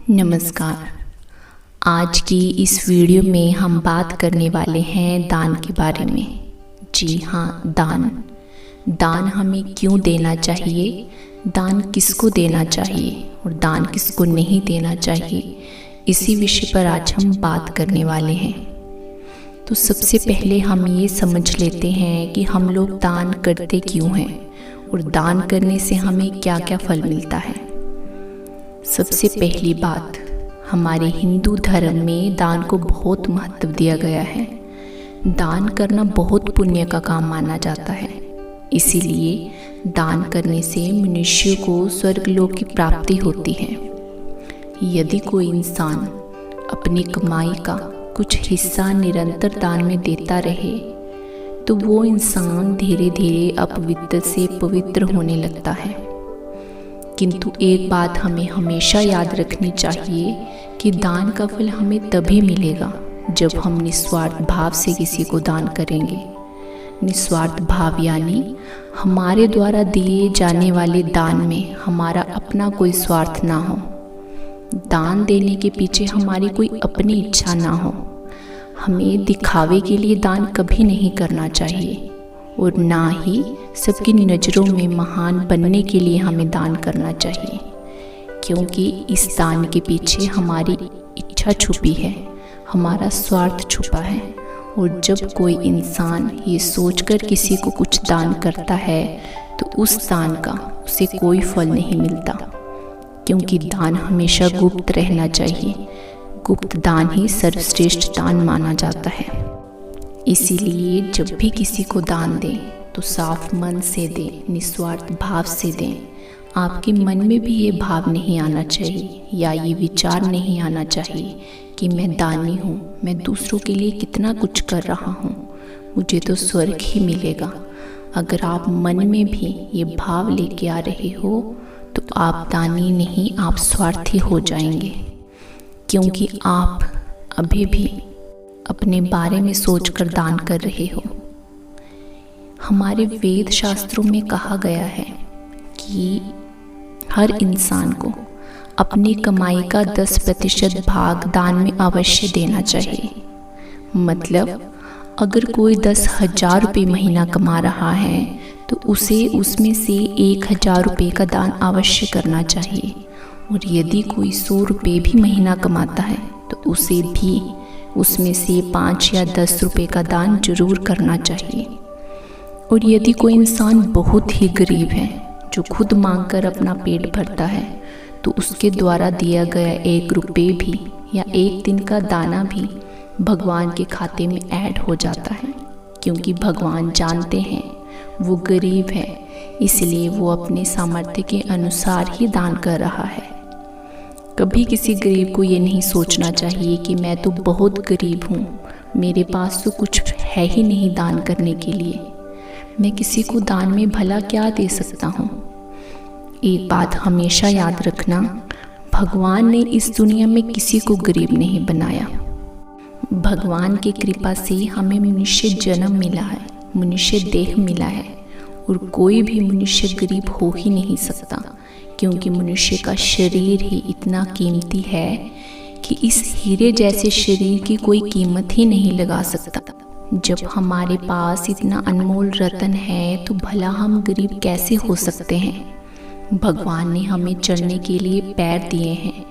नमस्कार। आज की इस वीडियो में हम बात करने वाले हैं दान के बारे में। जी हाँ, दान हमें क्यों देना चाहिए, दान किसको देना चाहिए और दान किसको नहीं देना चाहिए, इसी विषय पर आज हम बात करने वाले हैं। तो सबसे पहले हम ये समझ लेते हैं कि हम लोग दान करते क्यों हैं और दान करने से हमें क्या क्या फल मिलता है। सबसे पहली बात, हमारे हिंदू धर्म में दान को बहुत महत्व दिया गया है। दान करना बहुत पुण्य का काम माना जाता है, इसीलिए दान करने से मनुष्य को स्वर्गलोक की प्राप्ति होती है। यदि कोई इंसान अपनी कमाई का कुछ हिस्सा निरंतर दान में देता रहे तो वो इंसान धीरे धीरे अपवित्र से पवित्र होने लगता है। किंतु एक बात हमें हमेशा याद रखनी चाहिए कि दान का फल हमें तभी मिलेगा जब हम निस्वार्थ भाव से किसी को दान करेंगे। निस्वार्थ भाव यानी हमारे द्वारा दिए जाने वाले दान में हमारा अपना कोई स्वार्थ ना हो, दान देने के पीछे हमारी कोई अपनी इच्छा ना हो। हमें दिखावे के लिए दान कभी नहीं करना चाहिए और ना ही सबकी नज़रों में महान बनने के लिए हमें दान करना चाहिए, क्योंकि इस दान के पीछे हमारी इच्छा छुपी है, हमारा स्वार्थ छुपा है। और जब कोई इंसान ये सोचकर किसी को कुछ दान करता है तो उस दान का उसे कोई फल नहीं मिलता, क्योंकि दान हमेशा गुप्त रहना चाहिए। गुप्त दान ही सर्वश्रेष्ठ दान माना जाता है। इसीलिए जब भी किसी को दान दें तो साफ मन से दें, निस्वार्थ भाव से दें। आपके मन में भी ये भाव नहीं आना चाहिए या ये विचार नहीं आना चाहिए कि मैं दानी हूँ, मैं दूसरों के लिए कितना कुछ कर रहा हूँ, मुझे तो स्वर्ग ही मिलेगा। अगर आप मन में भी ये भाव लेके आ रहे हो तो आप दानी नहीं, आप स्वार्थी हो जाएंगे, क्योंकि आप अभी भी अपने बारे में सोचकर दान कर रहे हो। हमारे वेद शास्त्रों में कहा गया है कि हर इंसान को अपनी कमाई का 10% भाग दान में अवश्य देना चाहिए। मतलब अगर कोई 10,000 रुपये महीना कमा रहा है तो उसे उसमें से 1,000 रुपये का दान अवश्य करना चाहिए। और यदि कोई 100 रुपये भी महीना कमाता है तो उसे भी उसमें से 5 या 10 रुपये का दान जरूर करना चाहिए। और यदि कोई इंसान बहुत ही गरीब है, जो खुद मांगकर अपना पेट भरता है, तो उसके द्वारा दिया गया 1 रुपये भी या 1 दिन का दाना भी भगवान के खाते में ऐड हो जाता है, क्योंकि भगवान जानते हैं वो गरीब है, इसलिए वो अपने सामर्थ्य के अनुसार ही दान कर रहा है। कभी किसी गरीब को ये नहीं सोचना चाहिए कि मैं तो बहुत गरीब हूँ, मेरे पास तो कुछ है ही नहीं दान करने के लिए, मैं किसी को दान में भला क्या दे सकता हूँ। एक बात हमेशा याद रखना, भगवान ने इस दुनिया में किसी को गरीब नहीं बनाया। भगवान की कृपा से हमें मनुष्य जन्म मिला है, मनुष्य देह मिला है, और कोई भी मनुष्य गरीब हो ही नहीं सकता, क्योंकि मनुष्य का शरीर ही इतना कीमती है कि इस हीरे जैसे शरीर की कोई कीमत ही नहीं लगा सकता। जब हमारे पास इतना अनमोल रत्न है तो भला हम गरीब कैसे हो सकते हैं। भगवान ने हमें चलने के लिए पैर दिए हैं,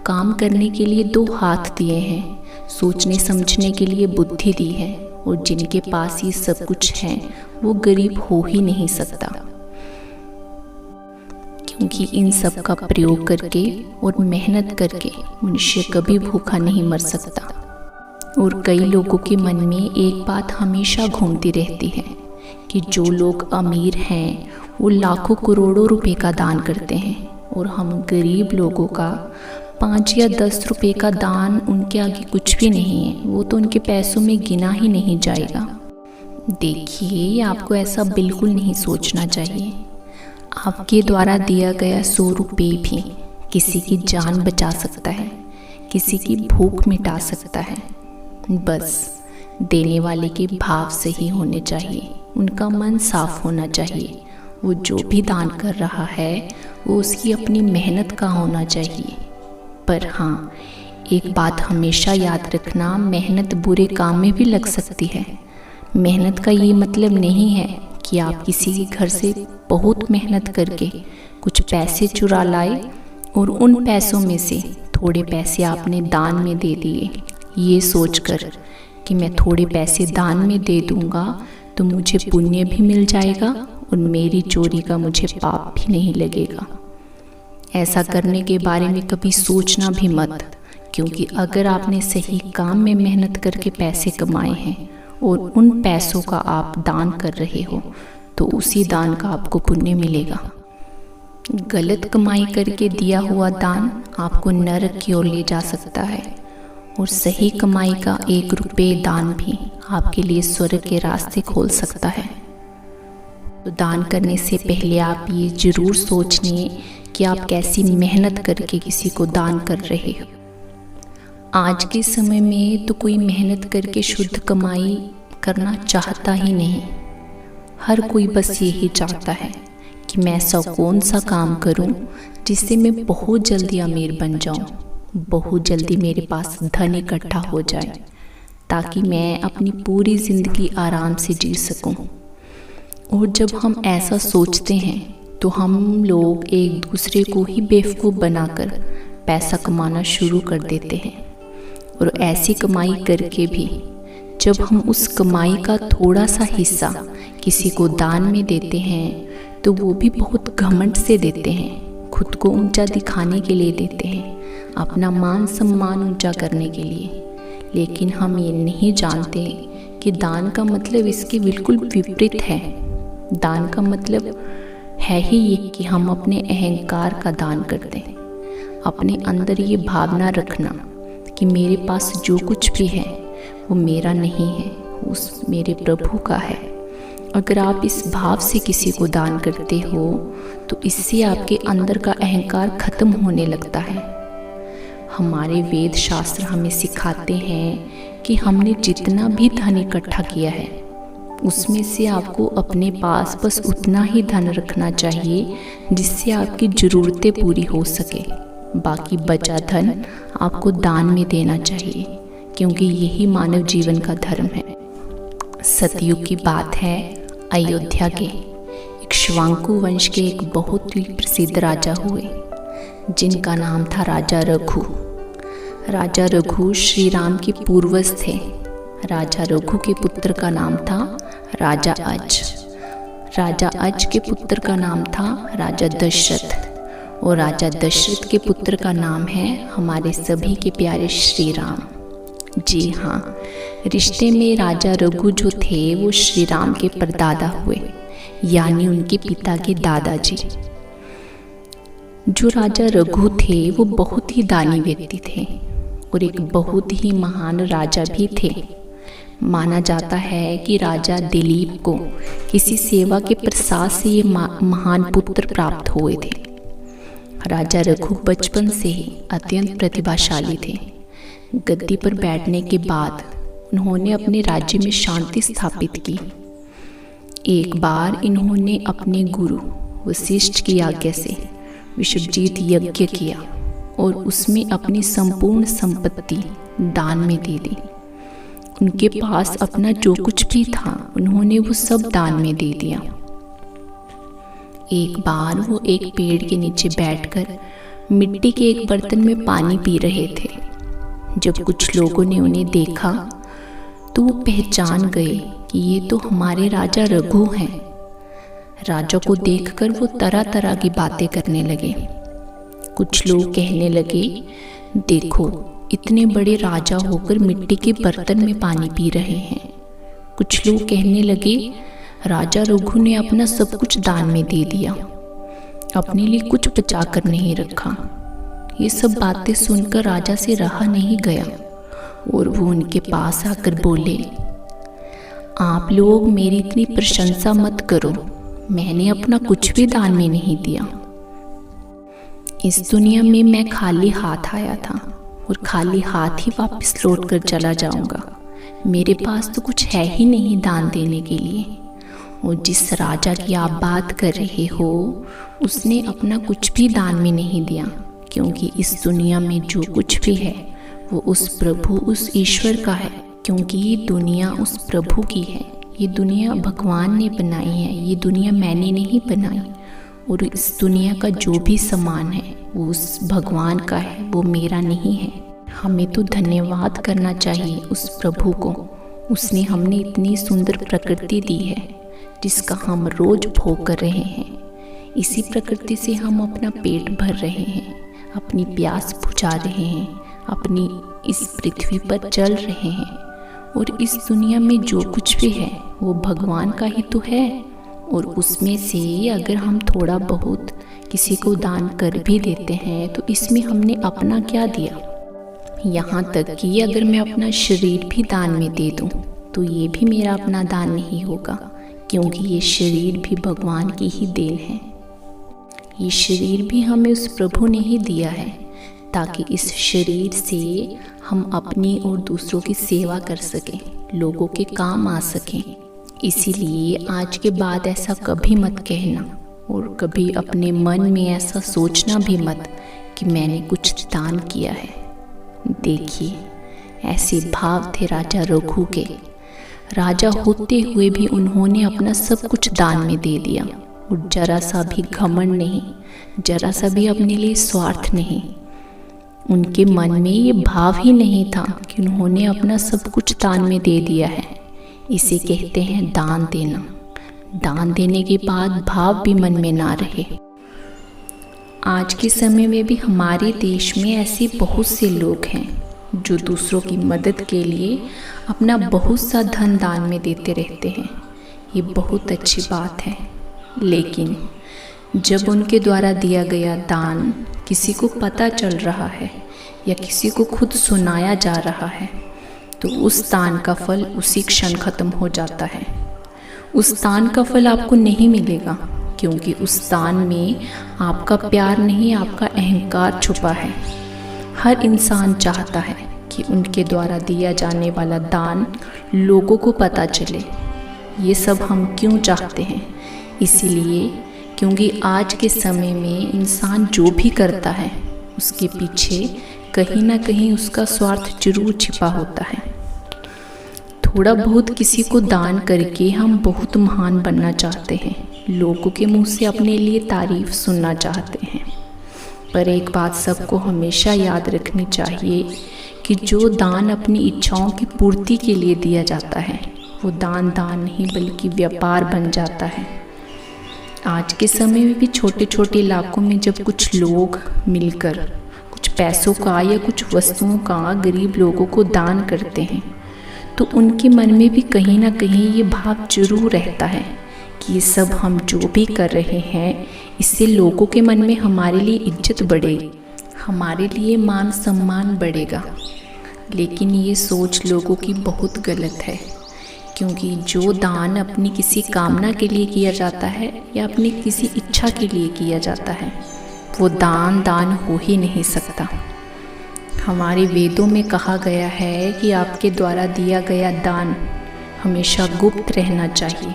काम करने के लिए 2 हाथ दिए हैं, सोचने समझने के लिए बुद्धि दी है, और जिनके पास ये सब कुछ है वो गरीब हो ही नहीं सकता, क्योंकि इन सब का प्रयोग करके और मेहनत करके मनुष्य कभी भूखा नहीं मर सकता। और कई लोगों के मन में एक बात हमेशा घूमती रहती है कि जो लोग अमीर हैं वो लाखों करोड़ों रुपए का दान करते हैं, और हम गरीब लोगों का 5 या 10 रुपए का दान उनके आगे कुछ भी नहीं है, वो तो उनके पैसों में गिना ही नहीं जाएगा। देखिए, आपको ऐसा बिल्कुल नहीं सोचना चाहिए। आपके द्वारा दिया गया 100 रुपये भी किसी की जान बचा सकता है, किसी की भूख मिटा सकता है। बस देने वाले के भाव सही होने चाहिए, उनका मन साफ होना चाहिए। वो जो भी दान कर रहा है वो उसकी अपनी मेहनत का होना चाहिए। पर हाँ, एक बात हमेशा याद रखना, मेहनत बुरे काम में भी लग सकती है। मेहनत का ये मतलब नहीं है कि आप किसी के घर से बहुत मेहनत करके कुछ पैसे चुरा लाए और उन पैसों में से थोड़े पैसे आपने दान में दे दिए, ये सोचकर कि मैं थोड़े पैसे दान में दे दूंगा तो मुझे पुण्य भी मिल जाएगा और मेरी चोरी का मुझे पाप भी नहीं लगेगा। ऐसा करने के बारे में कभी सोचना भी मत, क्योंकि अगर आपने सही काम में मेहनत करके पैसे कमाए हैं और उन पैसों का आप दान कर रहे हो तो उसी दान का आपको पुण्य मिलेगा। गलत कमाई करके दिया हुआ दान आपको नरक की ओर ले जा सकता है और सही कमाई का 1 रुपये दान भी आपके लिए स्वर्ग के रास्ते खोल सकता है। तो दान करने से पहले आप ये जरूर सोच लें कि आप कैसी मेहनत करके किसी को दान कर रहे हो। आज के समय में तो कोई मेहनत करके शुद्ध कमाई करना चाहता ही नहीं। हर कोई बस यही चाहता है कि मैं ऐसा कौन सा काम करूं जिससे मैं बहुत जल्दी अमीर बन जाऊं, बहुत जल्दी मेरे पास धन इकट्ठा हो जाए ताकि मैं अपनी पूरी ज़िंदगी आराम से जी सकूं। और जब हम ऐसा सोचते हैं तो हम लोग एक दूसरे को ही बेवकूफ़ बनाकर पैसा कमाना शुरू कर देते हैं। और ऐसी कमाई करके भी जब हम उस कमाई का थोड़ा सा हिस्सा किसी को दान में देते हैं तो वो भी बहुत घमंड से देते हैं, खुद को ऊंचा दिखाने के लिए देते हैं, अपना मान सम्मान ऊंचा करने के लिए। लेकिन हम ये नहीं जानते कि दान का मतलब इसके बिल्कुल विपरीत है। दान का मतलब है ही ये कि हम अपने अहंकार का दान करते हैं, अपने अंदर ये भावना रखना कि मेरे पास जो कुछ भी है वो मेरा नहीं है, उस मेरे प्रभु का है। अगर आप इस भाव से किसी को दान करते हो तो इससे आपके अंदर का अहंकार खत्म होने लगता है। हमारे वेद शास्त्र हमें सिखाते हैं कि हमने जितना भी धन इकट्ठा किया है उसमें से आपको अपने पास बस उतना ही धन रखना चाहिए जिससे आपकी ज़रूरतें पूरी हो सके। बाकी बचा धन आपको दान में देना चाहिए, क्योंकि यही मानव जीवन का धर्म है। सतयुग की बात है, अयोध्या के इक्ष्वाकु वंश के एक बहुत ही प्रसिद्ध राजा हुए जिनका नाम था राजा रघु। राजा रघु श्री राम के पूर्वज थे। राजा रघु के पुत्र का नाम था राजा अज। राजा अज के पुत्र का नाम था राजा दशरथ और राजा दशरथ के पुत्र का नाम है हमारे सभी के प्यारे श्री राम। जी हाँ, रिश्ते में राजा रघु जो थे वो श्री राम के परदादा हुए, यानी उनके पिता के दादाजी। जो राजा रघु थे वो बहुत ही दानी व्यक्ति थे और एक बहुत ही महान राजा भी थे। माना जाता है कि राजा दिलीप को किसी सेवा के प्रसाद से ये महान पुत्र प्राप्त हुए थे। राजा रघु बचपन से ही अत्यंत प्रतिभाशाली थे। गद्दी पर बैठने के बाद उन्होंने अपने राज्य में शांति स्थापित की। एक बार इन्होंने अपने गुरु वशिष्ठ की आज्ञा से विश्वजीत यज्ञ किया और उसमें अपनी संपूर्ण संपत्ति दान में दे दी। उनके पास अपना जो कुछ भी था उन्होंने वो सब दान में दे दिया। एक बार वो एक पेड़ के नीचे बैठकर मिट्टी के एक बर्तन में पानी पी रहे थे। जब कुछ लोगों ने उन्हें देखा तो वो पहचान गए कि ये तो हमारे राजा रघु हैं। राजा को देखकर वो तरह तरह की बातें करने लगे। कुछ लोग कहने लगे, देखो इतने बड़े राजा होकर मिट्टी के बर्तन में पानी पी रहे हैं। कुछ लोग कहने लगे, राजा रघु ने अपना सब कुछ दान में दे दिया, अपने लिए कुछ बचा कर नहीं रखा। ये सब बातें सुनकर राजा से रहा नहीं गया और वो उनके पास आकर बोले, आप लोग मेरी इतनी प्रशंसा मत करो, मैंने अपना कुछ भी दान में नहीं दिया। इस दुनिया में मैं खाली हाथ आया था और खाली हाथ ही वापस लौट कर चला जाऊंगा। मेरे पास तो कुछ है ही नहीं दान देने के लिए। और जिस राजा की आप बात कर रहे हो उसने अपना कुछ भी दान में नहीं दिया, क्योंकि इस दुनिया में जो कुछ भी है वो उस प्रभु, उस ईश्वर का है। क्योंकि ये दुनिया उस प्रभु की है, ये दुनिया भगवान ने बनाई है, ये दुनिया मैंने नहीं बनाई। और इस दुनिया का जो भी सामान है वो उस भगवान का है, वो मेरा नहीं है। हमें तो धन्यवाद करना चाहिए उस प्रभु को। उसने हमने इतनी सुंदर प्रकृति दी है जिसका हम रोज भोग कर रहे हैं। इसी प्रकृति से हम अपना पेट भर रहे हैं, अपनी प्यास बुझा रहे हैं, अपनी इस पृथ्वी पर चल रहे हैं। और इस दुनिया में जो कुछ भी है वो भगवान का ही तो है। और उसमें से अगर हम थोड़ा बहुत किसी को दान कर भी देते हैं तो इसमें हमने अपना क्या दिया। यहाँ तक कि अगर मैं अपना शरीर भी दान में दे दूँ तो ये भी मेरा अपना दान नहीं होगा, क्योंकि ये शरीर भी भगवान की ही देन है। ये शरीर भी हमें उस प्रभु ने ही दिया है ताकि इस शरीर से हम अपनी और दूसरों की सेवा कर सकें, लोगों के काम आ सकें। इसीलिए आज के बाद ऐसा कभी मत कहना और कभी अपने मन में ऐसा सोचना भी मत कि मैंने कुछ दान किया है। देखिए, ऐसे भाव थे राजा रघु के। राजा होते हुए भी उन्होंने अपना सब कुछ दान में दे दिया और जरा सा भी घमंड नहीं, जरा सा भी अपने लिए स्वार्थ नहीं। उनके मन में ये भाव ही नहीं था कि उन्होंने अपना सब कुछ दान में दे दिया है। इसे कहते हैं दान देना। दान देने के बाद भाव भी मन में ना रहे। आज के समय में भी हमारे देश में ऐसे बहुत से लोग हैं जो दूसरों की मदद के लिए अपना बहुत सा धन दान में देते रहते हैं। ये बहुत अच्छी बात है, लेकिन जब उनके द्वारा दिया गया दान किसी को पता चल रहा है या किसी को खुद सुनाया जा रहा है तो उस दान का फल उसी क्षण खत्म हो जाता है। उस दान का फल आपको नहीं मिलेगा, क्योंकि उस दान में आपका प्यार नहीं, आपका अहंकार छुपा है। हर इंसान चाहता है कि उनके द्वारा दिया जाने वाला दान लोगों को पता चले। ये सब हम क्यों चाहते हैं? इसीलिए क्योंकि आज के समय में इंसान जो भी करता है उसके पीछे कहीं ना कहीं उसका स्वार्थ जरूर छिपा होता है। थोड़ा बहुत किसी को दान करके हम बहुत महान बनना चाहते हैं, लोगों के मुंह से अपने लिए तारीफ सुनना चाहते हैं। पर एक बात सबको हमेशा याद रखनी चाहिए कि जो दान अपनी इच्छाओं की पूर्ति के लिए दिया जाता है वो दान नहीं बल्कि व्यापार बन जाता है। आज के समय में भी छोटे छोटे इलाकों में जब कुछ लोग मिलकर कुछ पैसों का या कुछ वस्तुओं का गरीब लोगों को दान करते हैं तो उनके मन में भी कहीं ना कहीं ये भाव जरूर रहता है कि ये सब हम जो भी कर रहे हैं इससे लोगों के मन में हमारे लिए इज्जत बढ़ेगी, हमारे लिए मान सम्मान बढ़ेगा। लेकिन ये सोच लोगों की बहुत गलत है, क्योंकि जो दान अपनी किसी कामना के लिए किया जाता है या अपनी किसी इच्छा के लिए किया जाता है वो दान हो ही नहीं सकता। हमारे वेदों में कहा गया है कि आपके द्वारा दिया गया दान हमेशा गुप्त रहना चाहिए,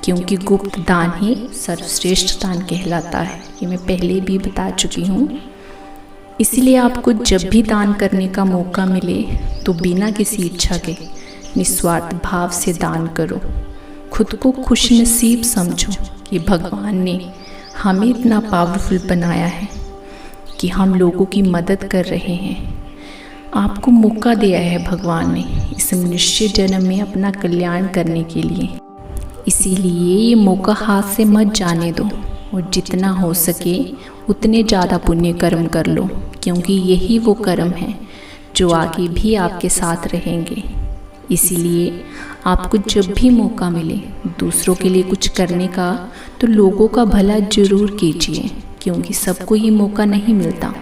क्योंकि गुप्त दान ही सर्वश्रेष्ठ दान कहलाता है। ये मैं पहले भी बता चुकी हूँ। इसलिए आपको जब भी दान करने का मौका मिले तो बिना किसी इच्छा के निस्वार्थ भाव से दान करो। खुद को खुशनसीब समझो कि भगवान ने हमें इतना पावरफुल बनाया है कि हम लोगों की मदद कर रहे हैं। आपको मौका दिया है भगवान ने इस मनुष्य जन्म में अपना कल्याण करने के लिए। इसीलिए ये मौका हाथ से मत जाने दो और जितना हो सके उतने ज़्यादा पुण्य कर्म कर लो, क्योंकि यही वो कर्म हैं जो आगे भी आपके साथ रहेंगे। इसीलिए आपको जब भी मौका मिले दूसरों के लिए कुछ करने का तो लोगों का भला जरूर कीजिए, क्योंकि सबको ये मौका नहीं मिलता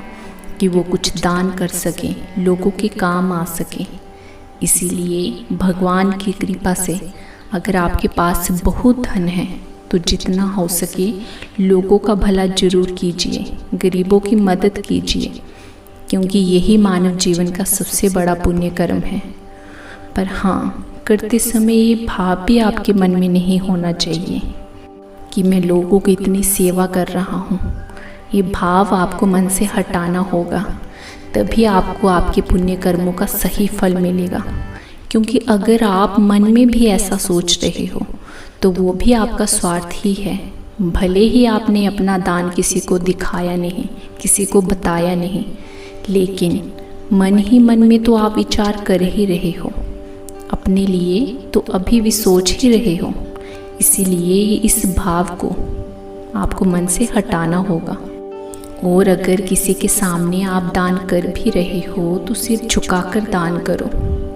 कि वो कुछ दान कर सकें, लोगों के काम आ सकें। इसीलिए भगवान की कृपा से अगर आपके पास बहुत धन है तो जितना हो सके लोगों का भला जरूर कीजिए, गरीबों की मदद कीजिए, क्योंकि यही मानव जीवन का सबसे बड़ा पुण्य कर्म है। पर हाँ, करते समय ये भाव भी आपके मन में नहीं होना चाहिए कि मैं लोगों की इतनी सेवा कर रहा हूँ, ये भाव आपको मन से हटाना होगा, तभी आपको आपके पुण्य कर्मों का सही फल मिलेगा। क्योंकि अगर आप मन में भी ऐसा सोच रहे हो तो वो भी आपका स्वार्थ ही है। भले ही आपने अपना दान किसी को दिखाया नहीं, किसी को बताया नहीं, लेकिन मन ही मन में तो आप विचार कर ही रहे हो, अपने लिए तो अभी भी सोच ही रहे हो। इसीलिए इस भाव को आपको मन से हटाना होगा। और अगर किसी के सामने आप दान कर भी रहे हो तो सिर झुकाकर दान करो।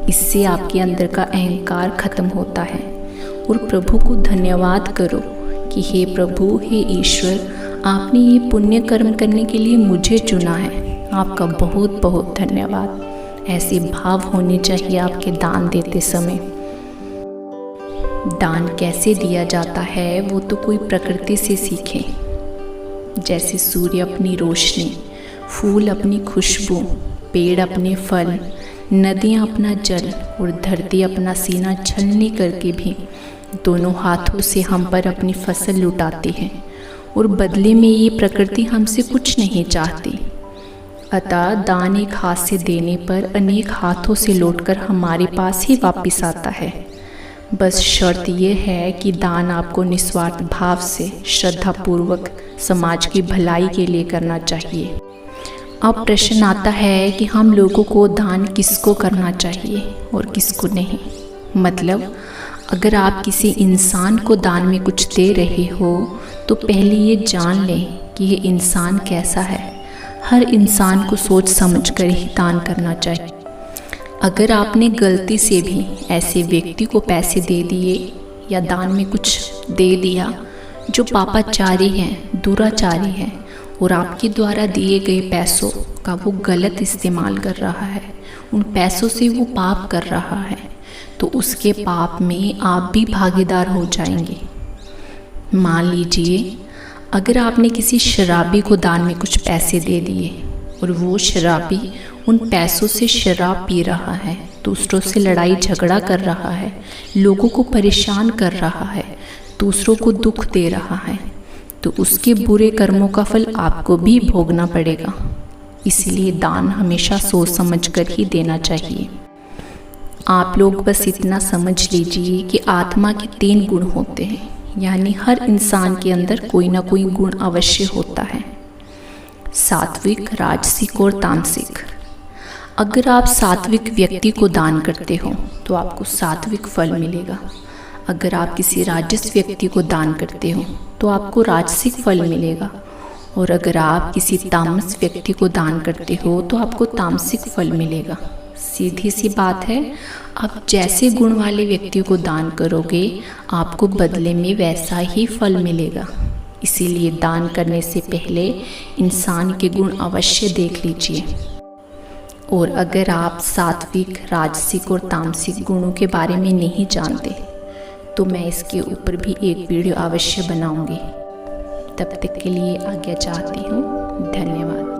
इससे आपके अंदर का अहंकार खत्म होता है। और प्रभु को धन्यवाद करो कि हे प्रभु, हे ईश्वर, आपने ये पुण्य कर्म करने के लिए मुझे चुना है। आपका बहुत बहुत धन्यवाद। ऐसे भाव होने चाहिए आपके दान देते समय। दान कैसे दिया जाता है वो तो कोई प्रकृति से सीखे। जैसे सूर्य अपनी रोशनी, फूल अपनी खुशबू, पेड़ अपने फल, नदियाँ अपना जल और धरती अपना सीना छलनी करके भी दोनों हाथों से हम पर अपनी फसल लुटाती है। और बदले में ये प्रकृति हमसे कुछ नहीं चाहती। अतः दान एक हाथ से देने पर अनेक हाथों से लौटकर हमारे पास ही वापस आता है। बस शर्त यह है कि दान आपको निस्वार्थ भाव से श्रद्धापूर्वक समाज की भलाई के लिए करना चाहिए। अब प्रश्न आता है कि हम लोगों को दान किसको करना चाहिए और किसको नहीं। मतलब अगर आप किसी इंसान को दान में कुछ दे रहे हो तो पहले ये जान लें कि ये इंसान कैसा है। हर इंसान को सोच समझ कर ही दान करना चाहिए। अगर आपने गलती से भी ऐसे व्यक्ति को पैसे दे दिए या दान में कुछ दे दिया जो पापाचारी है, दुराचारी है और आपके द्वारा दिए गए पैसों का वो गलत इस्तेमाल कर रहा है, उन पैसों से वो पाप कर रहा है, तो उसके पाप में आप भी भागीदार हो जाएंगे। मान लीजिए अगर आपने किसी शराबी को दान में कुछ पैसे दे दिए और वो शराबी उन पैसों से शराब पी रहा है, दूसरों से लड़ाई झगड़ा कर रहा है, लोगों को परेशान कर रहा है, दूसरों को दुख दे रहा है, तो उसके बुरे कर्मों का फल आपको भी भोगना पड़ेगा। इसलिए दान हमेशा सोच समझ कर ही देना चाहिए। आप लोग बस इतना समझ लीजिए कि आत्मा के 3 गुण होते हैं, यानी हर इंसान के अंदर कोई ना कोई गुण अवश्य होता है, सात्विक, राजसिक और तामसिक। अगर आप सात्विक व्यक्ति को दान करते हो तो आपको सात्विक फल मिलेगा। अगर आप किसी राजस व्यक्ति को दान करते हो तो आपको राजसिक फल मिलेगा। और अगर आप किसी तामस व्यक्ति को दान करते हो तो आपको तामसिक फल मिलेगा। सीधी सी बात है, आप जैसे गुण वाले व्यक्ति को दान करोगे आपको बदले में वैसा ही फल मिलेगा। इसीलिए दान करने से पहले इंसान के गुण अवश्य देख लीजिए। और अगर आप सात्विक, राजसिक और तामसिक गुणों के बारे में नहीं जानते तो मैं इसके ऊपर भी एक वीडियो अवश्य बनाऊंगी। तब तक के लिए आज्ञा चाहती हूँ। धन्यवाद।